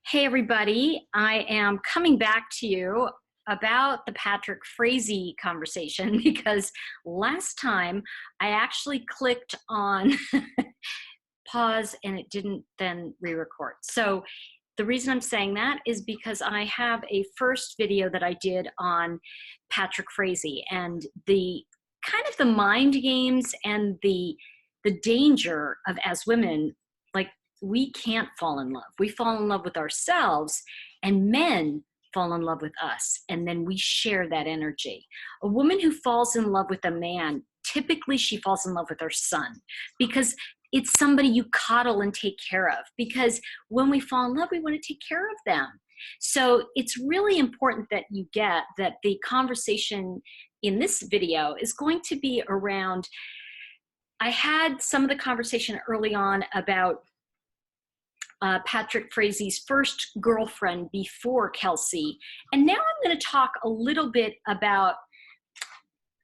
Hey everybody, I am coming back to you about the Patrick Frazee conversation because last time I actually clicked on pause and it didn't then re-record. So the reason I'm saying that is because I have a first video that I did on Patrick Frazee and the kind of the mind games and the danger of, as women, like, we can't fall in love. We fall in love with ourselves, and men fall in love with us, and then we share that energy. A woman who falls in love with a man, typically she falls in love with her son, because it's somebody you coddle and take care of, because when we fall in love, we want to take care of them. So it's really important that you get that the conversation in this video is going to be around, I had some of the conversation early on about Patrick Frazee's first girlfriend before Kelsey. And now I'm going to talk a little bit about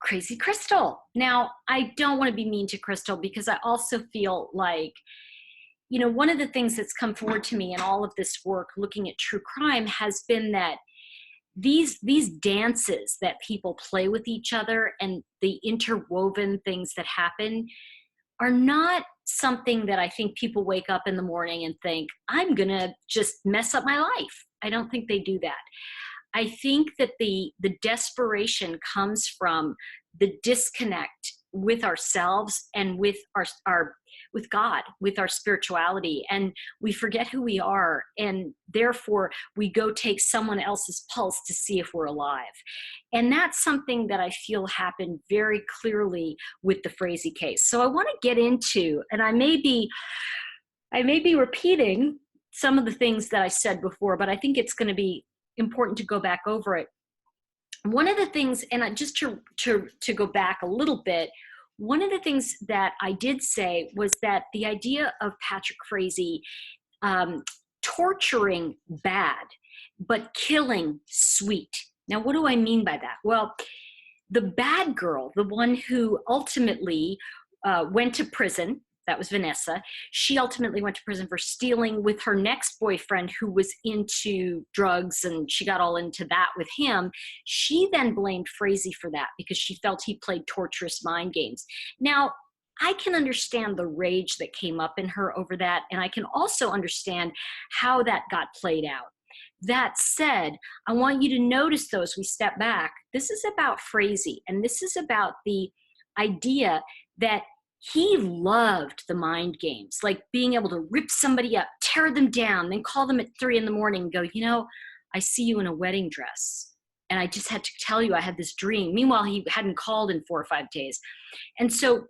Crazy Crystal. Now, I don't want to be mean to Crystal because I also feel like, you know, one of the things that's come forward to me in all of this work looking at true crime has been that these dances that people play with each other and the interwoven things that happen are not something that I think people wake up in the morning and think, I'm gonna just mess up my life. I don't think they do that. I think that the desperation comes from the disconnect with ourselves and with our with God, with our spirituality, and we forget who we are, and therefore we go take someone else's pulse to see if we're alive. And that's something that I feel happened very clearly with the Frazee case. So I want to get into, and I may be repeating some of the things that I said before, but I think it's going to be important to go back over it. One of the things, and just to go back a little bit, one of the things that I did say was that the idea of Patrick Frazee torturing bad, but killing sweet. Now, what do I mean by that? Well, the bad girl, the one who ultimately went to prison, that was Vanessa. She ultimately went to prison for stealing with her next boyfriend who was into drugs, and she got all into that with him. She then blamed Frazee for that because she felt he played torturous mind games. Now, I can understand the rage that came up in her over that, and I can also understand how that got played out. That said, I want you to notice, though, as we step back, this is about Frazee, and this is about the idea that he loved the mind games, like being able to rip somebody up, tear them down, then call them at 3 in the morning and go, you know, I see you in a wedding dress. And I just had to tell you I had this dream. Meanwhile, he hadn't called in 4 or 5 days. And so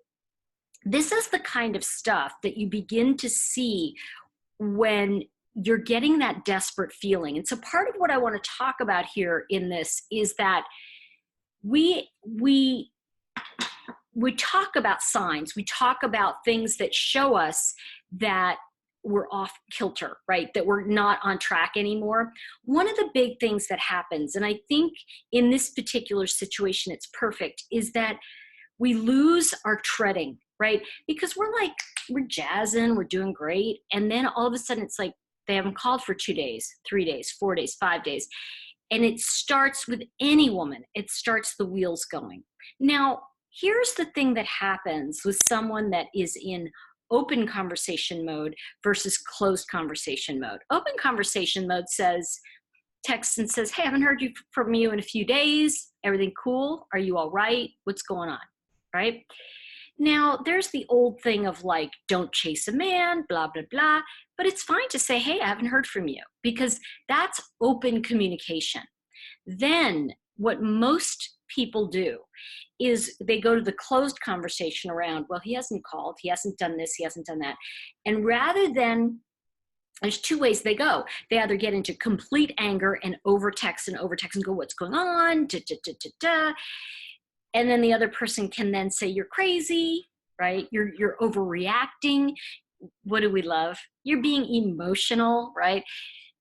this is the kind of stuff that you begin to see when you're getting that desperate feeling. And so part of what I want to talk about here in this is that we talk about signs, we talk about things that show us that we're off kilter, right? That we're not on track anymore. One of the big things that happens, and I think in this particular situation it's perfect, is that we lose our treading, right? Because we're jazzing, we're doing great, and then all of a sudden it's like they haven't called for 2 days, 3 days, 4 days, 5 days. And it starts with any woman, it starts the wheels going. Now, here's the thing that happens with someone that is in open conversation mode versus closed conversation mode. Open conversation mode texts and says, hey, I haven't heard from you in a few days. Everything cool? Are you all right? What's going on? Right? Now, there's the old thing of like, don't chase a man, blah, blah, blah. But it's fine to say, hey, I haven't heard from you, because that's open communication. Then what most people do is they go to the closed conversation around, well, he hasn't called, he hasn't done this, he hasn't done that. And rather than, there's 2 ways they go. They either get into complete anger and overtext and go, what's going on? Da, da, da, da, da. And then the other person can then say, you're crazy, right? You're overreacting. What do we love? You're being emotional, right?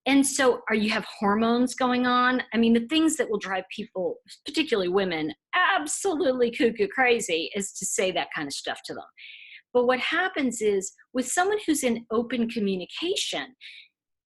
And so you have hormones going on. I mean, the things that will drive people, particularly women, absolutely cuckoo crazy is to say that kind of stuff to them. But what happens is with someone who's in open communication,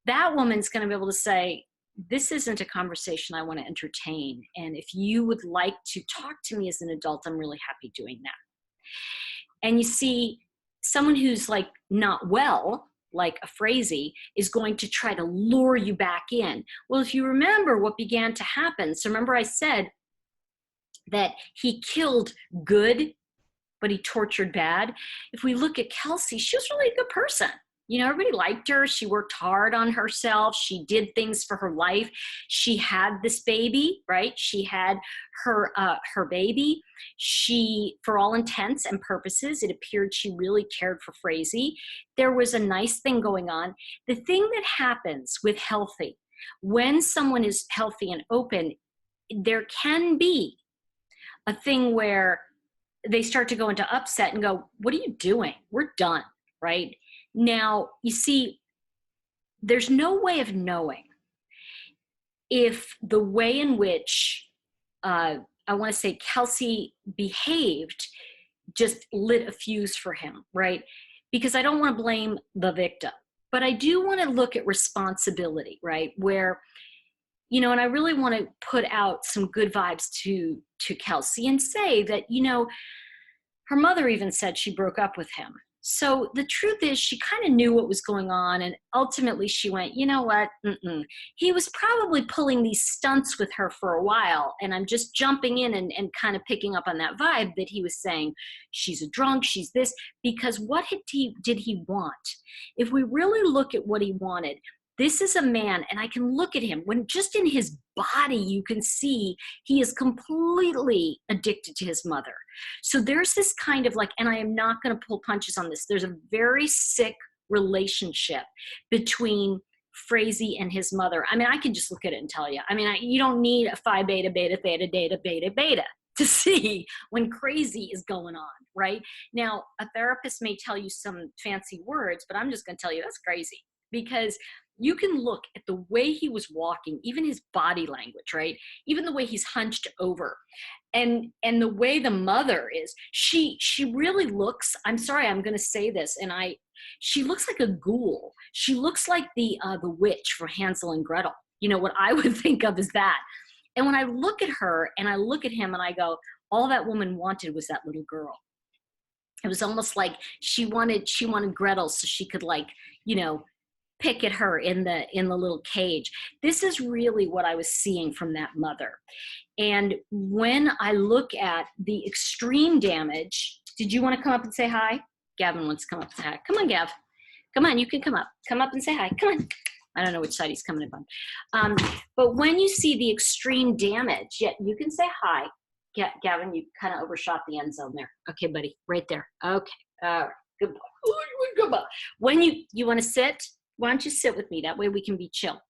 that woman's going to be able to say, this isn't a conversation I want to entertain. And if you would like to talk to me as an adult, I'm really happy doing that. And you see, someone who's like not well, like a Frazee, is going to try to lure you back in. Well, if you remember what began to happen, so remember I said that he killed good, but he tortured bad. If we look at Kelsey, she was really a good person. You know, everybody liked her. She worked hard on herself. She did things for her life. She had this baby, right? She had her baby. She, for all intents and purposes, it appeared she really cared for Frazee. There was a nice thing going on. The thing that happens with healthy, when someone is healthy and open, there can be a thing where they start to go into upset and go, what are you doing? We're done, right? Now, you see, there's no way of knowing if the way in which, I want to say Kelsey behaved just lit a fuse for him, right? Because I don't want to blame the victim, but I do want to look at responsibility, right? Where, you know, and I really want to put out some good vibes to Kelsey and say that, you know, her mother even said she broke up with him. So the truth is she kind of knew what was going on, and ultimately she went, you know what, he was probably pulling these stunts with her for a while, and I'm just jumping in and kind of picking up on that vibe that he was saying, she's a drunk, she's this, because what did he want? If we really look at what he wanted, this is a man, and I can look at him, when just in his body you can see he is completely addicted to his mother. So there's this kind of like, and I am not going to pull punches on this, there's a very sick relationship between Frazee and his mother. I mean, I can just look at it and tell you. I mean, you don't need a phi beta beta theta beta beta beta to see when crazy is going on, right? Now, a therapist may tell you some fancy words, but I'm just going to tell you that's crazy, because you can look at the way he was walking, even his body language, right? Even the way he's hunched over, and the way the mother is. She really looks, I'm sorry, I'm going to say this, and she looks like a ghoul. She looks like the witch from Hansel and Gretel. You know, what I would think of is that. And when I look at her and I look at him and I go, all that woman wanted was that little girl. It was almost like she wanted Gretel so she could, like, you know, pick at her in the little cage. This is really what I was seeing from that mother. And when I look at the extreme damage, did you want to come up and say hi? Gavin wants to come up and say hi. Come on, Gav. Come on, you can come up. Come up and say hi. Come on. I don't know which side he's coming up on. But when you see the extreme damage, yeah, you can say hi. Gavin, you kind of overshot the end zone there. Okay, buddy, right there. Okay, good boy. Good boy. When you want to sit, why don't you sit with me? That way we can be chill.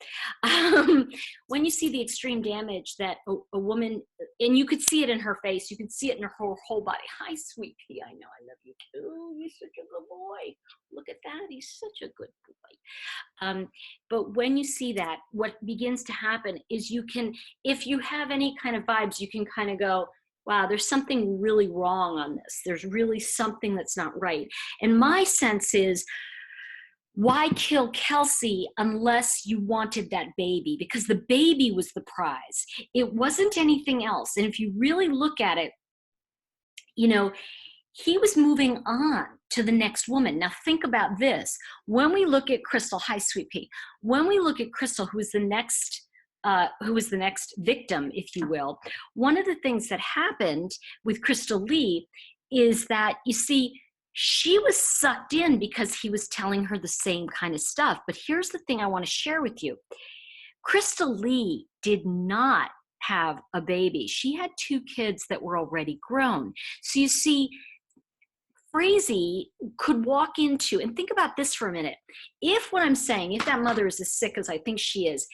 When you see the extreme damage that a woman, and you could see it in her face, you could see it in her whole body. Hi, sweet pea, I know I love you too. You're such a good boy. Look at that, he's such a good boy. But when you see that, what begins to happen is you can, if you have any kind of vibes, you can kind of go, wow, there's something really wrong on this. There's really something that's not right. And my sense is, why kill Kelsey unless you wanted that baby? Because the baby was the prize. It wasn't anything else. And if you really look at it, you know, he was moving on to the next woman. Now think about this. When we look at Crystal, hi, sweet pea. When we look at Crystal, who was the next victim, if you will, one of the things that happened with Crystal Lee is that, you see, she was sucked in because he was telling her the same kind of stuff. But here's the thing I want to share with you. Crystal Lee did not have a baby. She had 2 kids that were already grown. So you see, Frazee could walk into, and think about this for a minute. If what I'm saying, if that mother is as sick as I think she is,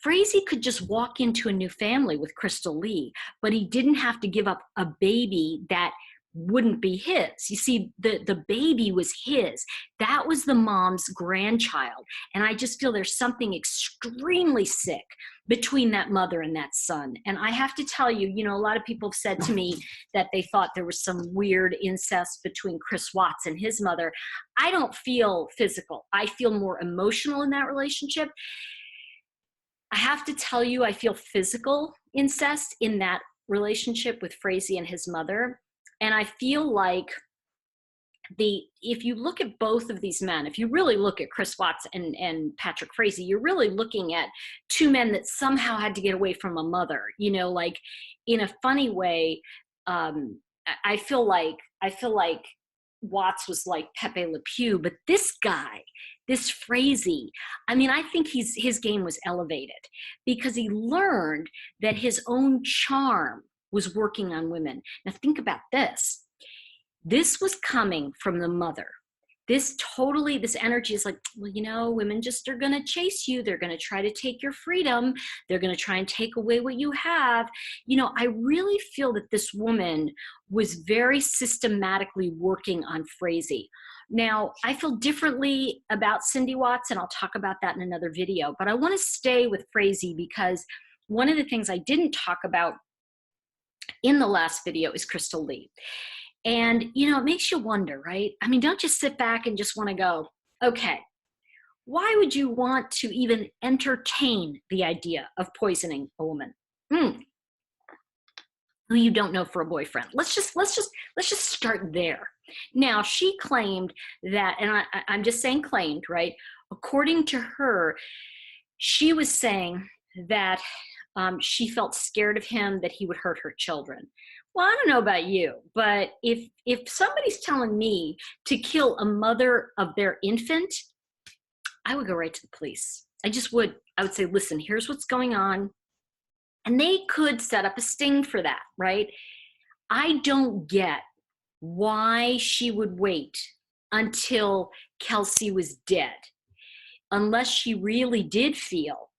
Frazee could just walk into a new family with Crystal Lee, but he didn't have to give up a baby that wouldn't be his. You see, the baby was his. That was the mom's grandchild. And I just feel there's something extremely sick between that mother and that son. And I have to tell you, you know, a lot of people have said to me that they thought there was some weird incest between Chris Watts and his mother. I don't feel physical. I feel more emotional in that relationship. I have to tell you, I feel physical incest in that relationship with Frazee and his mother. And I feel like if you look at both of these men, if you really look at Chris Watts and Patrick Frazee, you're really looking at two men that somehow had to get away from a mother, you know, like in a funny way. I feel like Watts was like Pepe Le Pew, but this guy, this Frazee, I mean, I think his game was elevated because he learned that his own charm was working on women. Now think about this. This was coming from the mother. This energy is like, well, you know, women just are going to chase you. They're going to try to take your freedom. They're going to try and take away what you have. You know, I really feel that this woman was very systematically working on Frazee. Now, I feel differently about Cindy Watts, and I'll talk about that in another video, but I want to stay with Frazee because one of the things I didn't talk about in the last video is Crystal Lee. And, you know, it makes you wonder, right? I mean, don't just sit back and just want to go, okay, why would you want to even entertain the idea of poisoning a woman who you don't know for a boyfriend? Let's just start there. Now, she claimed that, and I'm just saying claimed, right? According to her, she was saying that she felt scared of him, that he would hurt her children. Well, I don't know about you, but if somebody's telling me to kill a mother of their infant, I would go right to the police. I would say, listen, here's what's going on. And they could set up a sting for that, right? I don't get why she would wait until Kelsey was dead, unless she really did feel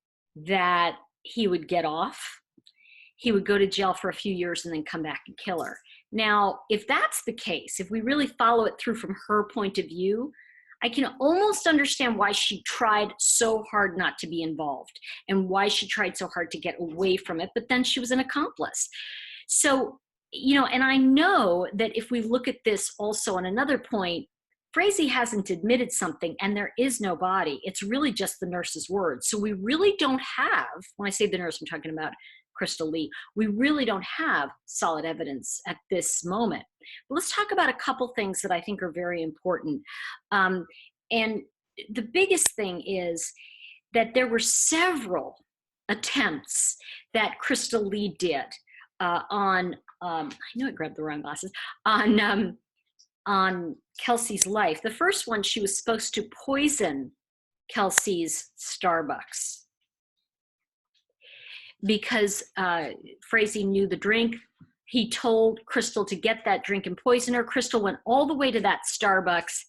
that he would get off. He would go to jail for a few years and then come back and kill her. Now, if that's the case, if we really follow it through from her point of view, I can almost understand why she tried so hard not to be involved and why she tried so hard to get away from it, but then she was an accomplice. So, you know, and I know that if we look at this also on another point, Frazee hasn't admitted something and there is no body. It's really just the nurse's word. So we really don't have, when I say the nurse, I'm talking about Crystal Lee, we really don't have solid evidence at this moment. But let's talk about a couple things that I think are very important. And the biggest thing is that there were several attempts that Crystal Lee did I know I grabbed the wrong glasses, on Kelsey's life. The first one, she was supposed to poison Kelsey's Starbucks because Frazee knew the drink. He told Crystal to get that drink and poison her. Crystal went all the way to that Starbucks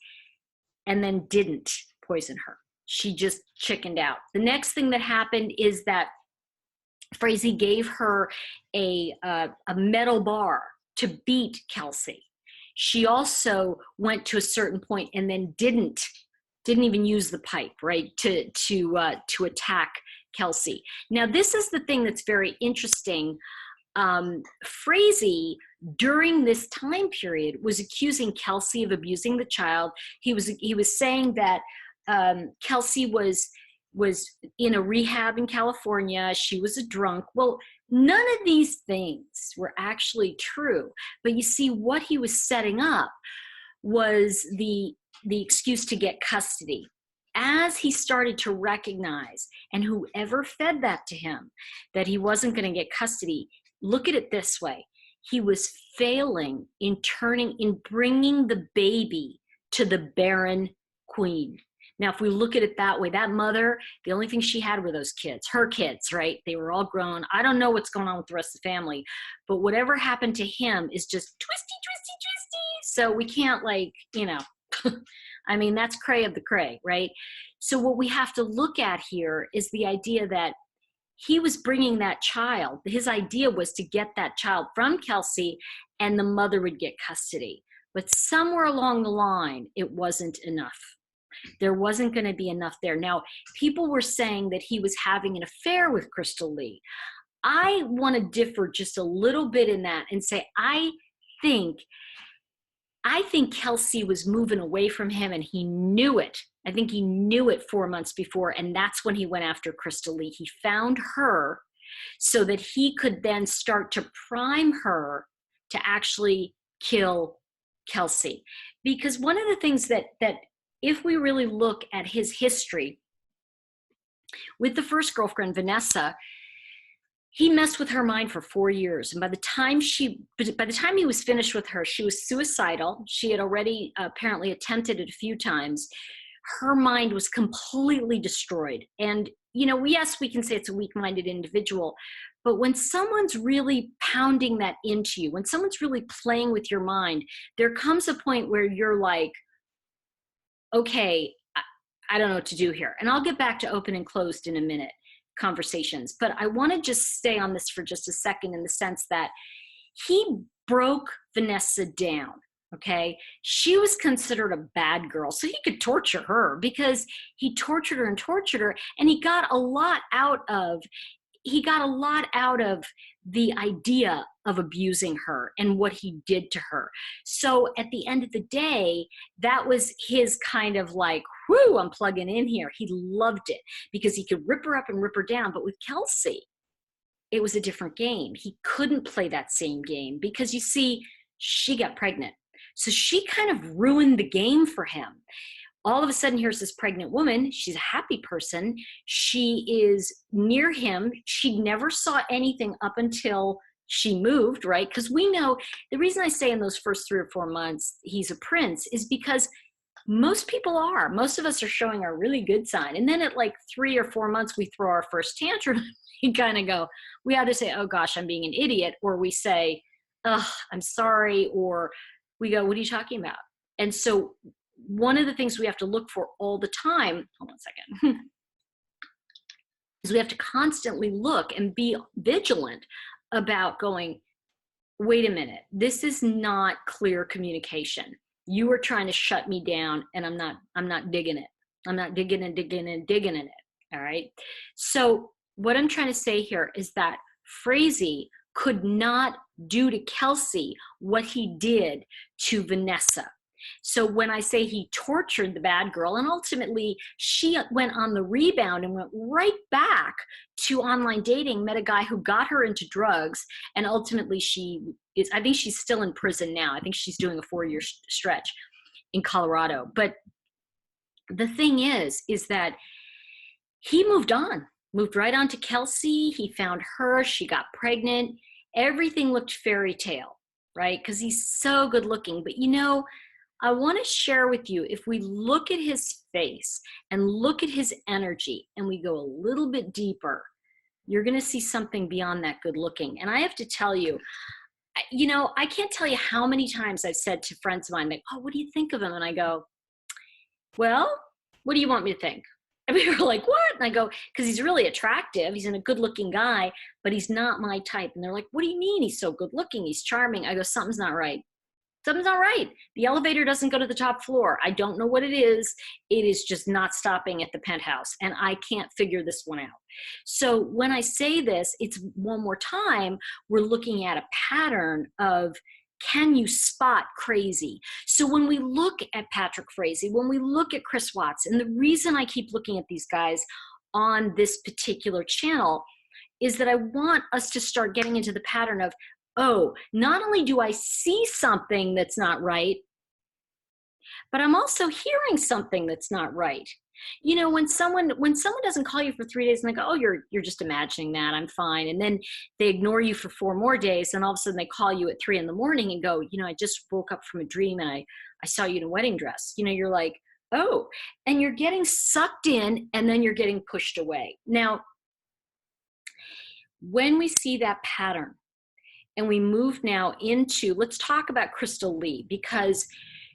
and then didn't poison her. She just chickened out. The next thing that happened is that Frazee gave her a metal bar to beat Kelsey. She also went to a certain point and then didn't even use the pipe, right, to attack Kelsey. Now, this is the thing that's very interesting. Frazee, during this time period, was accusing Kelsey of abusing the child. He was saying that Kelsey was in a rehab in California. She was a drunk. Well, none of these things were actually true. But you see, what he was setting up was the excuse to get custody. As he started to recognize, and whoever fed that to him, that he wasn't going to get custody, look at it this way. He was failing in bringing the baby to the barren queen. Now, if we look at it that way, that mother, the only thing she had were those kids, her kids, right? They were all grown. I don't know what's going on with the rest of the family, but whatever happened to him is just twisty, twisty, twisty. So we can't, like, you know, I mean, that's cray of the cray, right? So what we have to look at here is the idea that he was bringing that child. His idea was to get that child from Kelsey and the mother would get custody. But somewhere along the line, it wasn't enough. There wasn't going to be enough there. Now, people were saying that he was having an affair with Crystal Lee. I want to differ just a little bit in that and say, I think Kelsey was moving away from him, and he knew it. I think he knew it 4 months before, and that's when he went after Crystal Lee. He found her so that he could then start to prime her to actually kill Kelsey. Because one of the things that if we really look at his history with the first girlfriend, Vanessa, he messed with her mind for 4 years. And by the time he was finished with her, she was suicidal. She had already apparently attempted it a few times. Her mind was completely destroyed. And, you know, yes, we can say it's a weak-minded individual, but when someone's really pounding that into you, when someone's really playing with your mind, there comes a point where you're like, okay, I don't know what to do here. And I'll get back to open and closed in a minute conversations, but I want to just stay on this for just a second in the sense that he broke Vanessa down. Okay. She was considered a bad girl, so he could torture her because he tortured her, and he got a lot out of the idea of abusing her and what he did to her. So at the end of the day, that was his kind of like, whoo, I'm plugging in here. He loved it because he could rip her up and rip her down. But with Kelsey, it was a different game. He couldn't play that same game because, you see, she got pregnant. So she kind of ruined the game for him. All of a sudden, here's this pregnant woman. She's a happy person. She is near him. She never saw anything up until she moved, right? Because we know the reason I say in those first 3 or 4 months he's a prince is because most of us are showing a really good sign. And then at like 3 or 4 months, we throw our first tantrum. We kind of go, we either say, oh gosh, I'm being an idiot, or we say, oh, I'm sorry, or we go, what are you talking about? And so one of the things we have to look for all the time, hold on a second, is we have to constantly look and be vigilant about going, wait a minute, this is not clear communication. You are trying to shut me down, and I'm not digging it. I'm not digging in it. All right. So what I'm trying to say here is that Frazee could not do to Kelsey what he did to Vanessa. So when I say he tortured the bad girl, and ultimately she went on the rebound and went right back to online dating, met a guy who got her into drugs, and ultimately I think she's still in prison now. I think she's doing a 4-year stretch in Colorado. But the thing is that he moved right on to Kelsey. He found her, she got pregnant. Everything looked fairy tale, right? Because he's so good looking. But you know, I want to share with you, if we look at his face and look at his energy and we go a little bit deeper, you're going to see something beyond that good looking. And I have to tell you, you know, I can't tell you how many times I've said to friends of mine, like, oh, what do you think of him? And I go, well, what do you want me to think? And we were like, what? And I go, because he's really attractive. He's a good looking guy, but he's not my type. And they're like, what do you mean? He's so good looking. He's charming. I go, something's not right. Something's not right. The elevator doesn't go to the top floor. I don't know what it is. It is just not stopping at the penthouse. And I can't figure this one out. So when I say this, it's one more time, we're looking at a pattern of, can you spot crazy? So when we look at Patrick Frazee, when we look at Chris Watts, and the reason I keep looking at these guys on this particular channel is that I want us to start getting into the pattern of, oh, not only do I see something that's not right, but I'm also hearing something that's not right. You know, when someone doesn't call you for 3 days and they go, oh, you're just imagining that, I'm fine. And then they ignore you for 4 more days, and all of a sudden they call you at 3 a.m. and go, you know, I just woke up from a dream and I saw you in a wedding dress. You know, you're like, oh, and you're getting sucked in and then you're getting pushed away. Now, when we see that pattern and we move now into, let's talk about Crystal Lee, because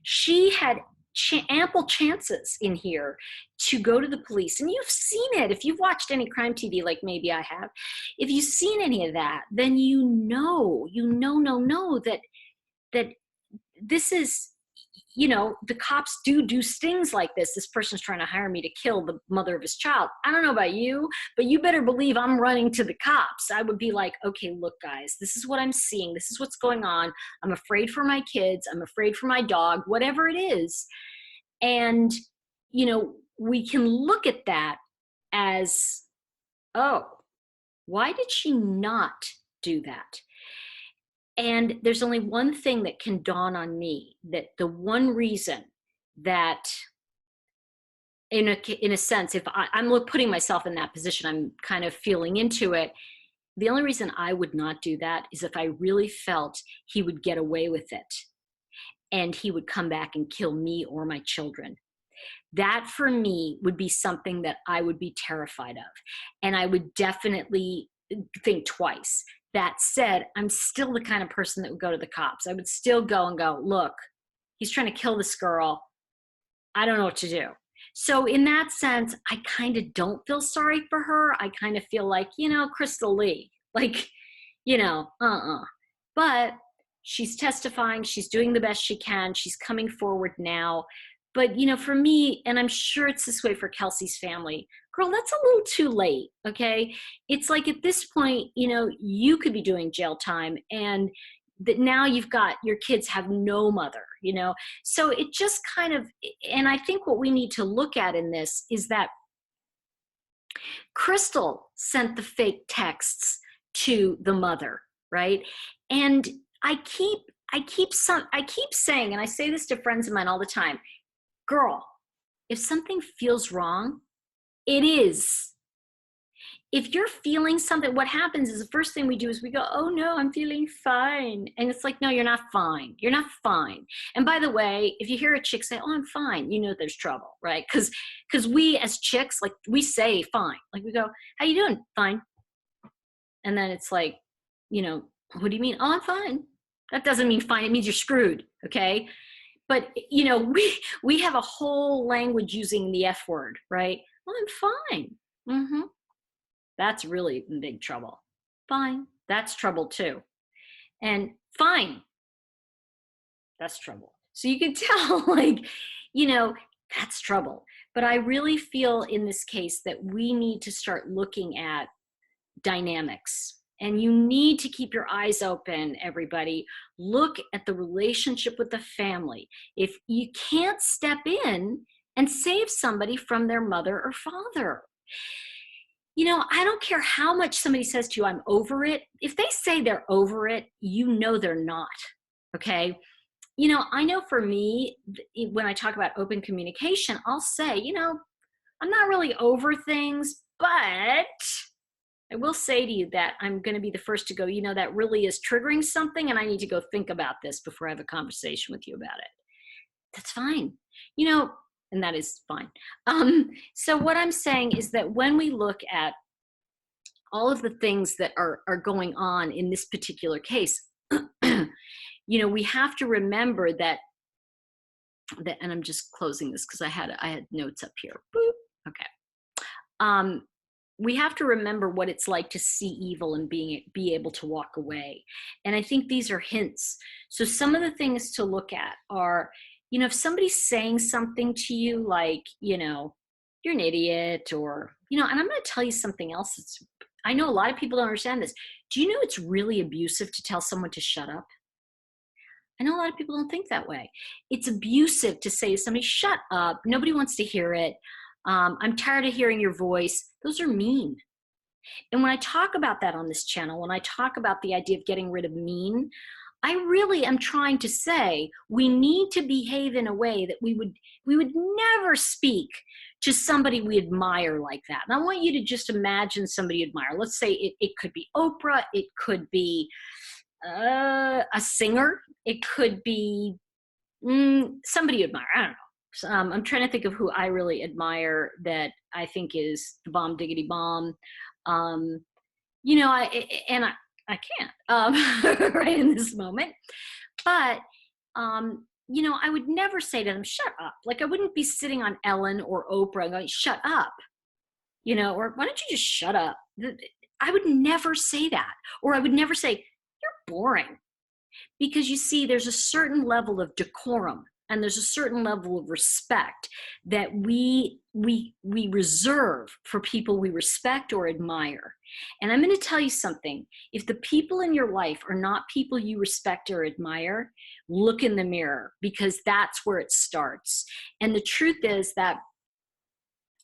she had ample chances in here to go to the police. And you've seen it. If you've watched any crime TV, like maybe I have, if you've seen any of that, then you know that that this is, you know, the cops do stings like this. This person's trying to hire me to kill the mother of his child. I don't know about you, but you better believe I'm running to the cops. I would be like, okay, look, guys, this is what I'm seeing. This is what's going on. I'm afraid for my kids. I'm afraid for my dog, whatever it is. And, you know, we can look at that as, oh, why did she not do that? And there's only one thing that can dawn on me, that the one reason that, in a sense, if I'm putting myself in that position, I'm kind of feeling into it. The only reason I would not do that is if I really felt he would get away with it and he would come back and kill me or my children. That for me would be something that I would be terrified of. And I would definitely think twice. That said, I'm still the kind of person that would go to the cops. I would still go and go, look, he's trying to kill this girl. I don't know what to do. So in that sense, I kind of don't feel sorry for her. I kind of feel like, you know, Crystal Lee, like, you know, But she's testifying. She's doing the best she can. She's coming forward now. But, you know, for me, and I'm sure it's this way for Kelsey's family, girl, that's a little too late, okay? It's like at this point, you know, you could be doing jail time and that now you've got, your kids have no mother, you know? So it just kind of, and I think what we need to look at in this is that Crystal sent the fake texts to the mother, right? And I keep saying, and I say this to friends of mine all the time, girl, if something feels wrong, it is. If you're feeling something, what happens is the first thing we do is we go, oh no, I'm feeling fine. And it's like, no, you're not fine. You're not fine. And by the way, if you hear a chick say, oh, I'm fine, you know there's trouble, right? Because we as chicks, like we say fine. Like we go, how you doing? Fine. And then it's like, you know, what do you mean? Oh, I'm fine. That doesn't mean fine. It means you're screwed, okay? But, you know, we have a whole language using the F word, right? Well, I'm fine. Mm-hmm. That's really in big trouble. Fine. That's trouble too. And fine. That's trouble. So you can tell, like, you know, that's trouble. But I really feel in this case that we need to start looking at dynamics. And you need to keep your eyes open, everybody. Look at the relationship with the family. If you can't step in and save somebody from their mother or father, you know, I don't care how much somebody says to you, I'm over it. If they say they're over it, you know they're not, okay? You know, I know for me, when I talk about open communication, I'll say, you know, I'm not really over things, but I will say to you that I'm going to be the first to go, you know, that really is triggering something and I need to go think about this before I have a conversation with you about it. That's fine. You know, and that is fine. So what I'm saying is that when we look at all of the things that are going on in this particular case, you know, we have to remember that, and I'm just closing this because I had notes up here. Boop. Okay. We have to remember what it's like to see evil and be able to walk away. And I think these are hints. So some of the things to look at are, you know, if somebody's saying something to you like, you know, you're an idiot, or, you know, and I'm going to tell you something else. I know a lot of people don't understand this. Do you know it's really abusive to tell someone to shut up? I know a lot of people don't think that way. It's abusive to say to somebody, shut up. Nobody wants to hear it. I'm tired of hearing your voice. Those are mean. And when I talk about that on this channel, when I talk about the idea of getting rid of mean, I really am trying to say we need to behave in a way that we would never speak to somebody we admire like that. And I want you to just imagine somebody you admire. Let's say it could be Oprah. It could be a singer. It could be somebody you admire. I don't know. I'm trying to think of who I really admire that I think is the bomb diggity bomb. You know, I can't right in this moment. But, you know, I would never say to them, shut up. Like I wouldn't be sitting on Ellen or Oprah going, shut up. You know, or why don't you just shut up? I would never say that. Or I would never say, you're boring. Because you see, there's a certain level of decorum and there's a certain level of respect that we reserve for people we respect or admire. And I'm going to tell you something. If the people in your life are not people you respect or admire, look in the mirror, because that's where it starts. And the truth is that,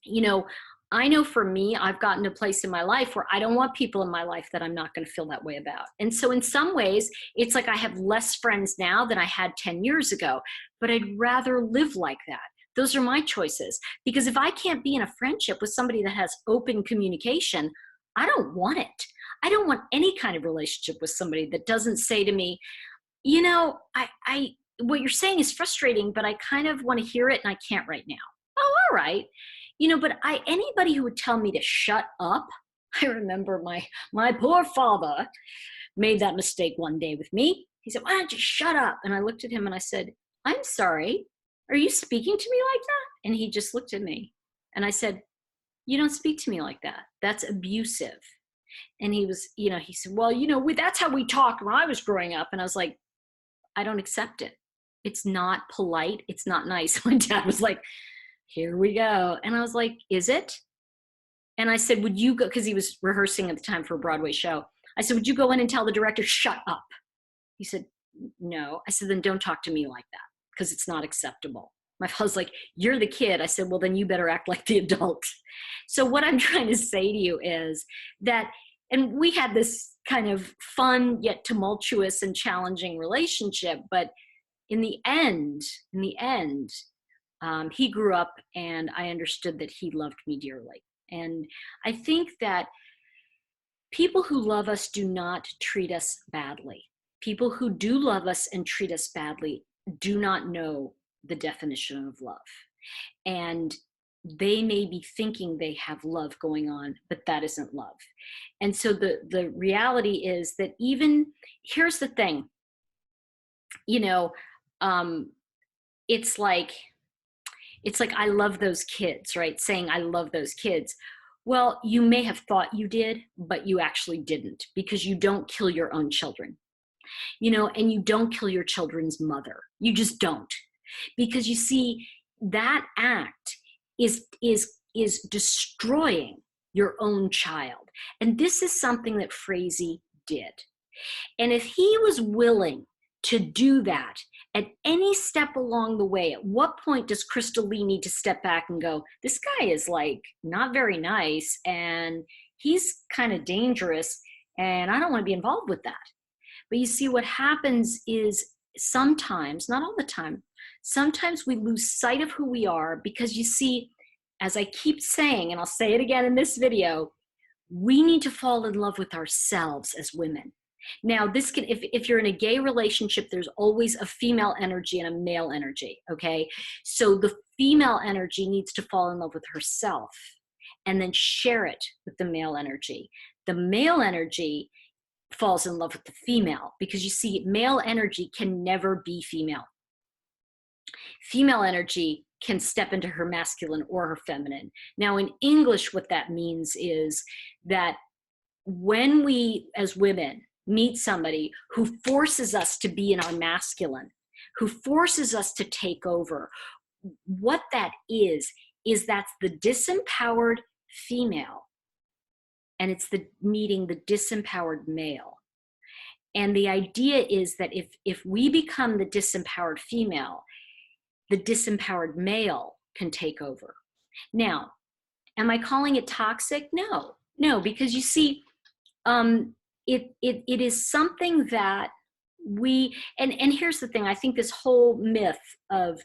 you know, I know for me, I've gotten to a place in my life where I don't want people in my life that I'm not going to feel that way about. And so in some ways, it's like I have less friends now than I had 10 years ago, but I'd rather live like that. Those are my choices. Because if I can't be in a friendship with somebody that has open communication, I don't want it. I don't want any kind of relationship with somebody that doesn't say to me, you know, what you're saying is frustrating, but I kind of want to hear it and I can't right now. Oh, all right. You know, but anybody who would tell me to shut up, I remember my poor father made that mistake one day with me. He said, why don't you shut up? And I looked at him and I said, I'm sorry, are you speaking to me like that? And he just looked at me and I said, you don't speak to me like that. That's abusive. And he was, you know, he said, well, you know, that's how we talked when I was growing up. And I was like, I don't accept it. It's not polite. It's not nice. My dad was like, here we go. And I was like, is it? And I said, would you go, because he was rehearsing at the time for a Broadway show. I said, would you go in and tell the director, shut up? He said, no. I said, then don't talk to me like that, because it's not acceptable. My father's like, you're the kid. I said, well, then you better act like the adult. So what I'm trying to say to you is that, and we had this kind of fun yet tumultuous and challenging relationship, but in the end, he grew up and I understood that he loved me dearly. And I think that people who love us do not treat us badly. People who do love us and treat us badly do not know the definition of love. And they may be thinking they have love going on, but that isn't love. And so the reality is that here's the thing, you know, it's like, I love those kids, right? Saying I love those kids. Well, you may have thought you did, but you actually didn't, because you don't kill your own children, you know, and you don't kill your children's mother. You just don't. Because you see, that act is destroying your own child. And this is something that Frazee did. And if he was willing to do that at any step along the way, at what point does Crystal Lee need to step back and go, this guy is like not very nice and he's kind of dangerous and I don't want to be involved with that. But you see, what happens is sometimes, not all the time, sometimes we lose sight of who we are, because you see, as I keep saying, and I'll say it again in this video, we need to fall in love with ourselves as women. Now, this can, if you're in a gay relationship, there's always a female energy and a male energy, okay? So the female energy needs to fall in love with herself and then share it with the male energy. The male energy falls in love with the female, because you see, male energy can never be female. Female energy can step into her masculine or her feminine. Now, in English, what that means is that when we, as women, meet somebody who forces us to be in our masculine, who forces us to take over, what that is that's the disempowered female, and it's meeting the disempowered male. And the idea is that if we become the disempowered female, the disempowered male can take over. Now, am I calling it toxic? No, because you see, it is something that and here's the thing, I think this whole myth of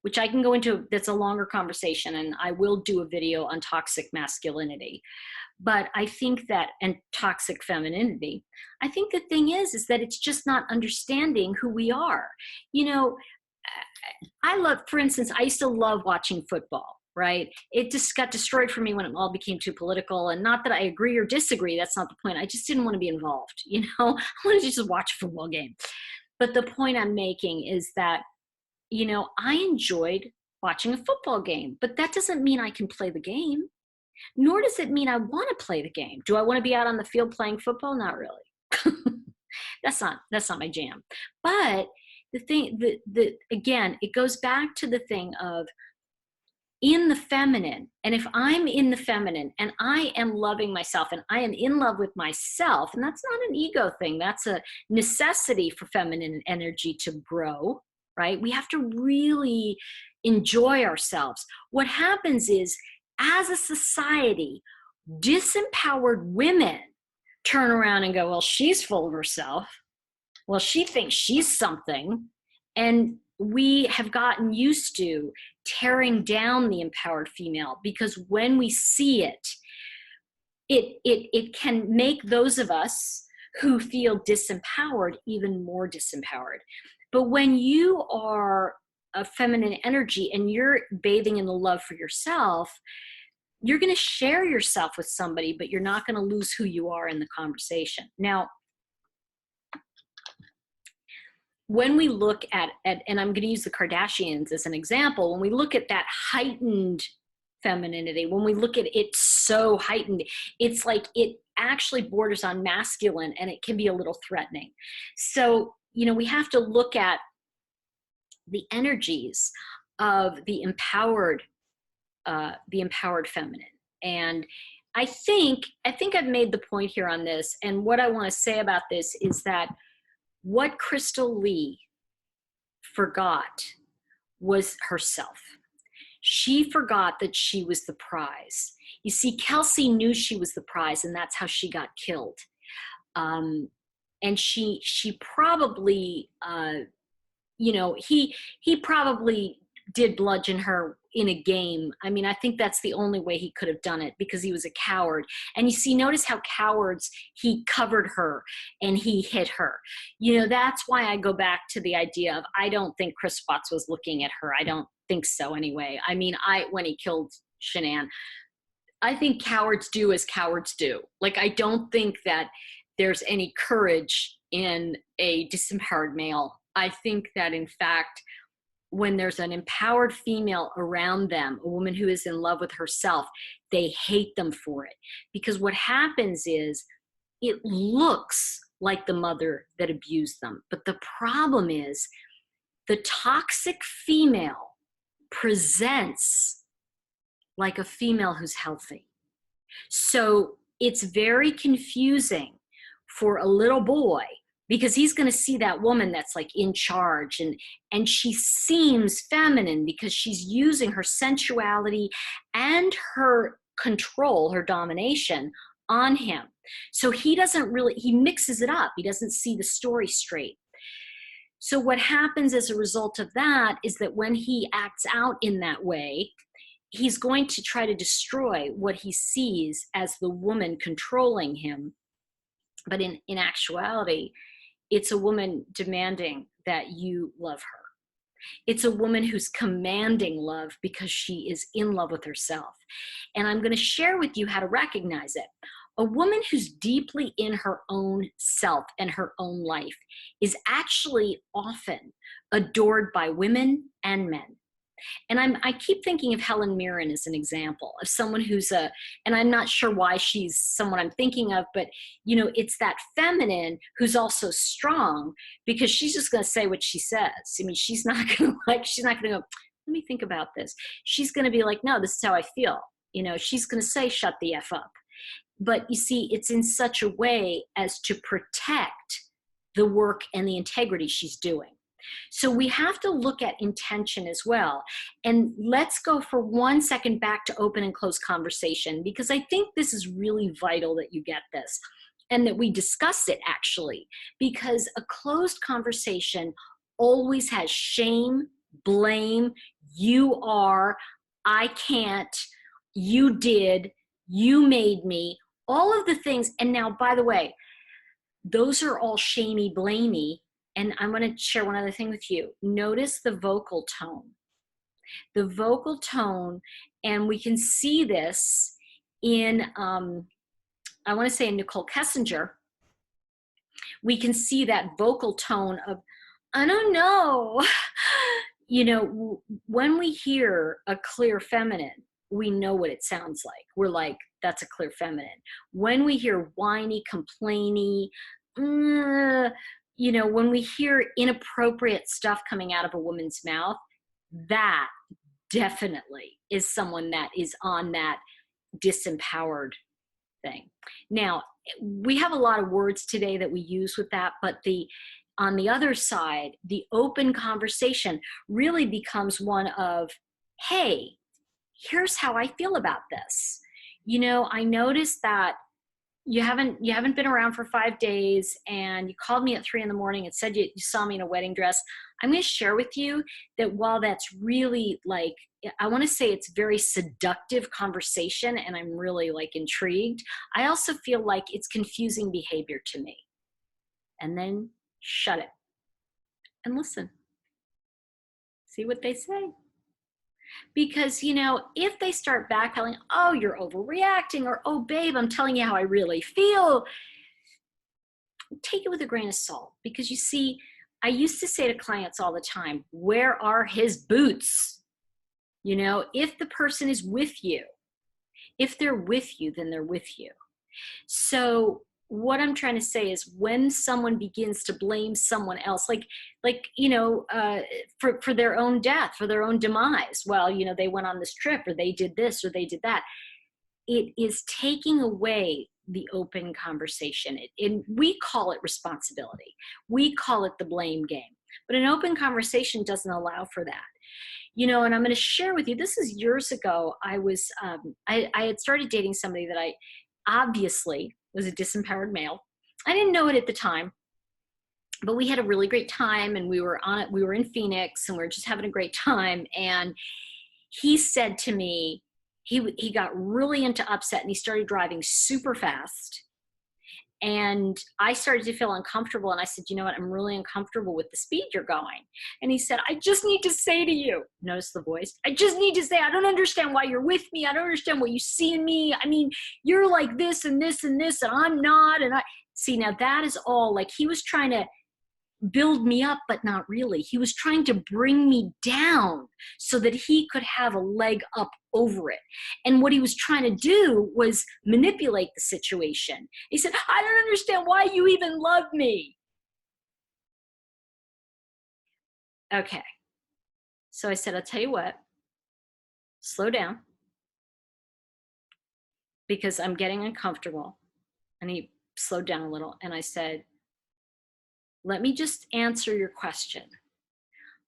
which I can go into, that's a longer conversation, and I will do a video on toxic masculinity. But I think that, and toxic femininity, I think the thing is that it's just not understanding who we are. You know, for instance, I used to love watching football, right? It just got destroyed for me when it all became too political. And not that I agree or disagree, that's not the point. I just didn't want to be involved, you know? I wanted to just watch a football game. But the point I'm making is that, you know, I enjoyed watching a football game, but that doesn't mean I can play the game, nor does it mean I want to play the game. Do I want to be out on the field playing football? Not really. That's not my jam. But the thing, again, it goes back to the thing of in the feminine. And if I'm in the feminine and I am loving myself and I am in love with myself, and that's not an ego thing, that's a necessity for feminine energy to grow, right? We have to really enjoy ourselves. What happens is, as a society, disempowered women turn around and go, well, she's full of herself. Well, she thinks she's something. And we have gotten used to tearing down the empowered female, because when we see it, it can make those of us who feel disempowered even more disempowered. But when you are a feminine energy and you're bathing in the love for yourself, you're going to share yourself with somebody, but you're not going to lose who you are in the conversation. Now, when we look at, and I'm going to use the Kardashians as an example, when we look at that heightened femininity, when we look at it so heightened, it's like it actually borders on masculine, and it can be a little threatening. So, we have to look at the energies of the empowered feminine. And I think I've made the point here on this. And what I want to say about this is that what Crystal Lee forgot was herself. She forgot that she was the prize. You see, Kelsey knew she was the prize, and that's how she got killed. And she probably, he probably did bludgeon her in a game. I mean, I think that's the only way he could have done it, because he was a coward. And you see, notice how cowards, he covered her and he hit her. That's why I go back to the idea of, I don't think Chris Watts was looking at her. I don't think so anyway. I mean, when he killed Shanann, I think cowards do as cowards do. Like, I don't think that there's any courage in a disempowered male. I think that, in fact, when there's an empowered female around them, a woman who is in love with herself, they hate them for it. Because what happens is, it looks like the mother that abused them. But the problem is, the toxic female presents like a female who's healthy. So it's very confusing for a little boy, because he's going to see that woman that's like in charge, and she seems feminine because she's using her sensuality and her control, her domination on him. So he mixes it up. He doesn't see the story straight. So what happens as a result of that is that when he acts out in that way, he's going to try to destroy what he sees as the woman controlling him. But in actuality, it's a woman demanding that you love her. It's a woman who's commanding love because she is in love with herself. And I'm going to share with you how to recognize it. A woman who's deeply in her own self and her own life is actually often adored by women and men. And I keep thinking of Helen Mirren as an example of someone who's and I'm not sure why she's someone I'm thinking of, but it's that feminine who's also strong, because she's just going to say what she says. I mean, she's not going to go, let me think about this. She's going to be like, no, this is how I feel. She's going to say, shut the F up. But you see, it's in such a way as to protect the work and the integrity she's doing. So we have to look at intention as well. And let's go for 1 second back to open and close conversation, because I think this is really vital that you get this and that we discuss it, actually, because a closed conversation always has shame, blame, you are, I can't, you did, you made me, all of the things. And now, by the way, those are all shamey, blamey. And I'm going to share one other thing with you. Notice the vocal tone. The vocal tone, and we can see this in, I want to say in Nicole Kessinger. We can see that vocal tone of, I don't know. When we hear a clear feminine, we know what it sounds like. We're like, that's a clear feminine. When we hear whiny, complainy, when we hear inappropriate stuff coming out of a woman's mouth, that definitely is someone that is on that disempowered thing. Now, we have a lot of words today that we use with that, but on the other side, the open conversation really becomes one of, hey, here's how I feel about this. I noticed that you haven't been around for 5 days, and you called me at 3 a.m. and said you saw me in a wedding dress. I'm going to share with you that while that's really, like, I want to say it's very seductive conversation, and I'm really, like, intrigued, I also feel like it's confusing behavior to me. And then shut it and listen. See what they say. Because, if they start backpedaling, oh, you're overreacting, or, oh, babe, I'm telling you how I really feel, take it with a grain of salt. Because you see, I used to say to clients all the time, where are his boots? If the person is with you, if they're with you, then they're with you. So what I'm trying to say is, when someone begins to blame someone else, for their own death, for their own demise, well, they went on this trip, or they did this, or they did that, it is taking away the open conversation. And we call it responsibility. We call it the blame game. But an open conversation doesn't allow for that. And I'm going to share with you, this is years ago. I had started dating somebody that I obviously was a disempowered male. I didn't know it at the time, but we had a really great time, and we were in Phoenix, and we were just having a great time. And he said to me, he got really into upset, and he started driving super fast. And I started to feel uncomfortable. And I said, you know what? I'm really uncomfortable with the speed you're going. And he said, I just need to say to you, notice the voice, I just need to say, I don't understand why you're with me. I don't understand what you see in me. I mean, you're like this and this and this, and I'm not. And I see, now that is all, like, he was trying to build me up, but not really. He was trying to bring me down so that he could have a leg up over it. And what he was trying to do was manipulate the situation. He said, I don't understand why you even love me. Okay. So I said, I'll tell you what, slow down, because I'm getting uncomfortable. And he slowed down a little, and I said, let me just answer your question.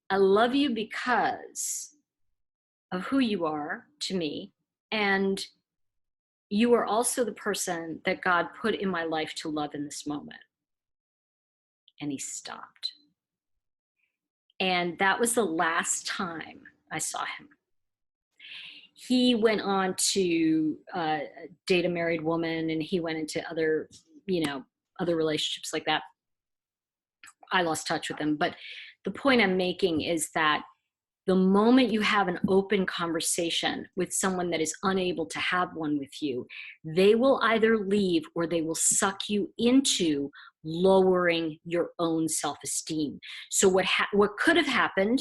I love you because of who you are to me, and you are also the person that God put in my life to love in this moment. And he stopped. And that was the last time I saw him. He went on to date a married woman, and he went into other relationships like that. I lost touch with him. But the point I'm making is that the moment you have an open conversation with someone that is unable to have one with you, they will either leave, or they will suck you into lowering your own self-esteem. So what could have happened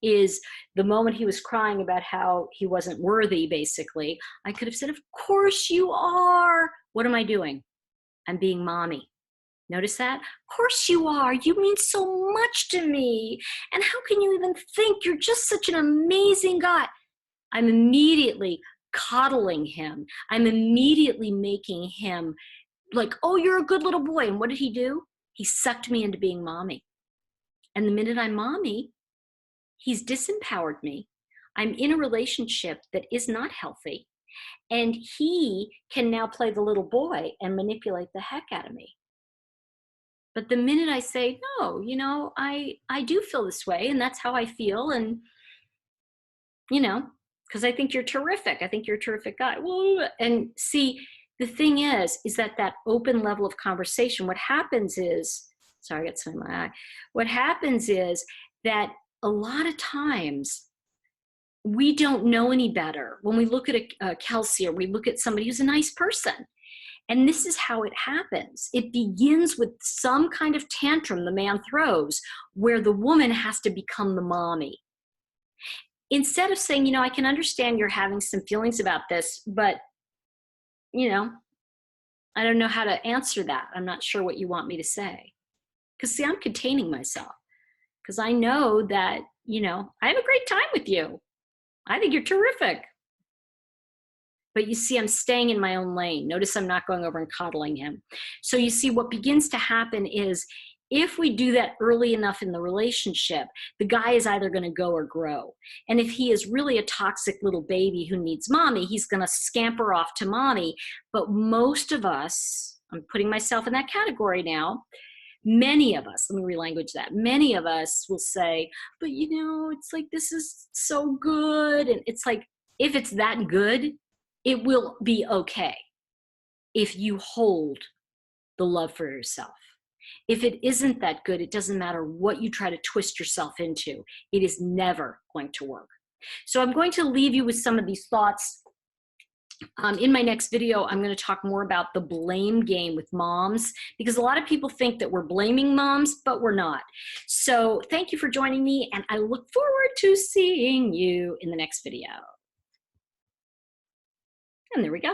is, the moment he was crying about how he wasn't worthy, basically, I could have said, of course you are. What am I doing? I'm being mommy. Notice that? Of course you are. You mean so much to me. And how can you even think? You're just such an amazing guy. I'm immediately coddling him. I'm immediately making him like, oh, you're a good little boy. And what did he do? He sucked me into being mommy. And the minute I'm mommy, he's disempowered me. I'm in a relationship that is not healthy. And he can now play the little boy and manipulate the heck out of me. But the minute I say, no, I do feel this way, and that's how I feel, and, because I think you're terrific. I think you're a terrific guy. And see, the thing is that open level of conversation, what happens is, sorry, I got some in my eye. What happens is that a lot of times we don't know any better. When we look at a Kelsey, or we look at somebody who's a nice person, and this is how it happens. It begins with some kind of tantrum the man throws, where the woman has to become the mommy. Instead of saying, I can understand you're having some feelings about this, but, I don't know how to answer that. I'm not sure what you want me to say. Because see, I'm containing myself because I know that, I have a great time with you. I think you're terrific. But you see, I'm staying in my own lane. Notice I'm not going over and coddling him. So you see, what begins to happen is if we do that early enough in the relationship, the guy is either going to go or grow. And if he is really a toxic little baby who needs mommy, he's going to scamper off to mommy. But most of us, I'm putting myself in that category now, many of us, let me relanguage that, many of us will say, but it's like, this is so good. And it's like, if it's that good, it will be okay if you hold the love for yourself. If it isn't that good, it doesn't matter what you try to twist yourself into. It is never going to work. So I'm going to leave you with some of these thoughts. In my next video, I'm going to talk more about the blame game with moms, because a lot of people think that we're blaming moms, but we're not. So thank you for joining me, and I look forward to seeing you in the next video. And there we go.